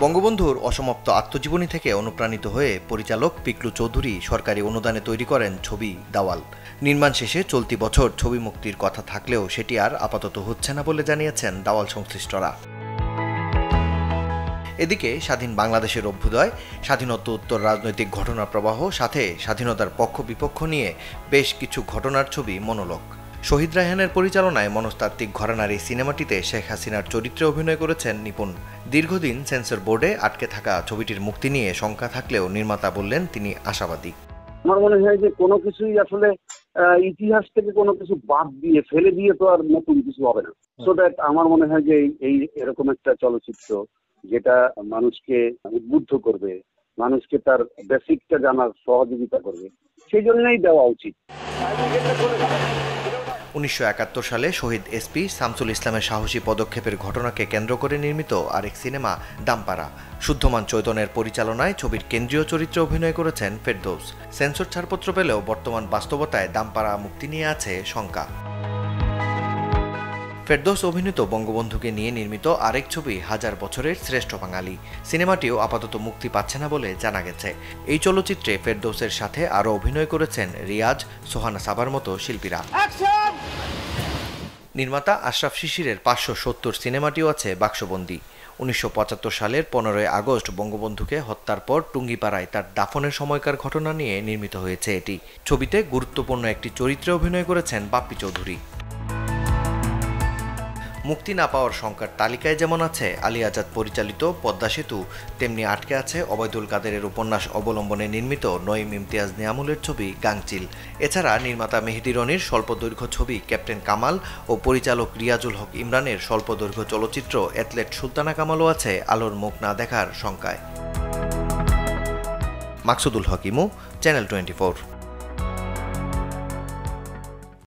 বঙ্গবন্ধুর অসমাপ্ত আত্মজীবনী থেকে অনুপ্রাণিত হয়ে পরিচালক পিকলু চৌধুরী সরকারি অনুদানে তৈরি করেন ছবি দাওয়াল। নির্মাণ শেষে চলতি বছর ছবি মুক্তির কথা থাকলেও সেটি আর আপাতত হচ্ছে না বলে জানিয়েছেন দাওয়াল সংশ্লিষ্টরা। এদিকে স্বাধীন বাংলাদেশের অভ্যুদয়, স্বাধীনোত্তর রাজনৈতিক ঘটনার প্রবাহ, সাথে স্বাধীনতার পক্ষ বিপক্ষ নিয়ে বেশ কিছু ঘটনার ছবি মনোলগ। শহীদ রায়হানের পরিচালনায় মনস্তাত্ত্বিক ঘরানার এই সিনেমাটিতে শেখ হাসিনার চরিত্রে অভিনয় করেছেন নিপুণ। দীর্ঘদিন সেন্সর বোর্ডে আটকে থাকা ছবিটির মুক্তি নিয়ে শঙ্কা থাকলেও নির্মাতা বললেন তিনি আশাবাদী। আমার মনে হয় যে কোনো কিছুই আসলে ইতিহাস থেকে কোনো কিছু বাদ দিয়ে ফেলে দিয়ে তো আর নতুন কিছু হবে না। সো দ্যাট আমার মনে হয় যে এরকম একটা চলচ্চিত্র যেটা মানুষকে উদ্বুদ্ধ করবে, মানুষকে তার বেসিকটা জানার সহযোগিতা করবে, সেই জন্যই দেওয়া উচিত। 1971 সালে শহীদ এসপি শামসুল ইসলামের সাহসী পদক্ষেপের ঘটনাকে কেন্দ্র করে নির্মিত আরেক সিনেমা দামপাড়া। শুদ্ধমান চৈতন্যের পরিচালনায় ছবির কেন্দ্রীয় চরিত্রে অভিনয় করেছেন ফেরদৌস। সেন্সর ছাড়পত্র পেলেও বর্তমান বাস্তবতায় দামপাড়া মুক্তি নিয়ে আছে শঙ্কা। ফেরদৌস অভিনীত বঙ্গবন্ধুকে নিয়ে নির্মিত আরেক ছবি হাজার বছরের শ্রেষ্ঠ বাঙালি। সিনেমাটিও আপাতত মুক্তি পাচ্ছে না বলে জানা গেছে। এই চলচ্চিত্রে ফেরদৌসের সাথে আরও অভিনয় করেছেন রিয়াজ, সোহানা সাবার মতো শিল্পীরা। নির্মাতা আশরাফ শিশিরের 570 সিনেমাটিও আছে বাক্সবন্দী। 1975 সালের 15 আগস্ট বঙ্গবন্ধুকে হত্যার পর টুঙ্গিপাড়ায় তার দাফনের সময়কার ঘটনা নিয়ে নির্মিত হয়েছে এটি। ছবিতে গুরুত্বপূর্ণ একটি চরিত্রে অভিনয় করেছেন বাপ্পি চৌধুরী। মুক্তি না পাওয়ার শঙ্কার তালিকায় যেমন আছে আলী আজাদ পরিচালিত পদ্মা সেতু, তেমনি আটকে আছে ওবায়দুল কাদেরের উপন্যাস অবলম্বনে নির্মিত নঈম ইমতিয়াজ নিয়ামুলের ছবি গাংচিল। এছাড়া নির্মাতা মেহেদী রনির স্বল্পদৈর্ঘ্য ছবি ক্যাপ্টেন কামাল ও পরিচালক রিয়াজুল হক ইমরানের স্বল্পদৈর্ঘ্য চলচ্চিত্র অ্যাথলেট সুলতানা কামালও আছে আলোর মুখ না দেখার শঙ্কায়। মাকসুদুল হক ইমু, চ্যানেল 24।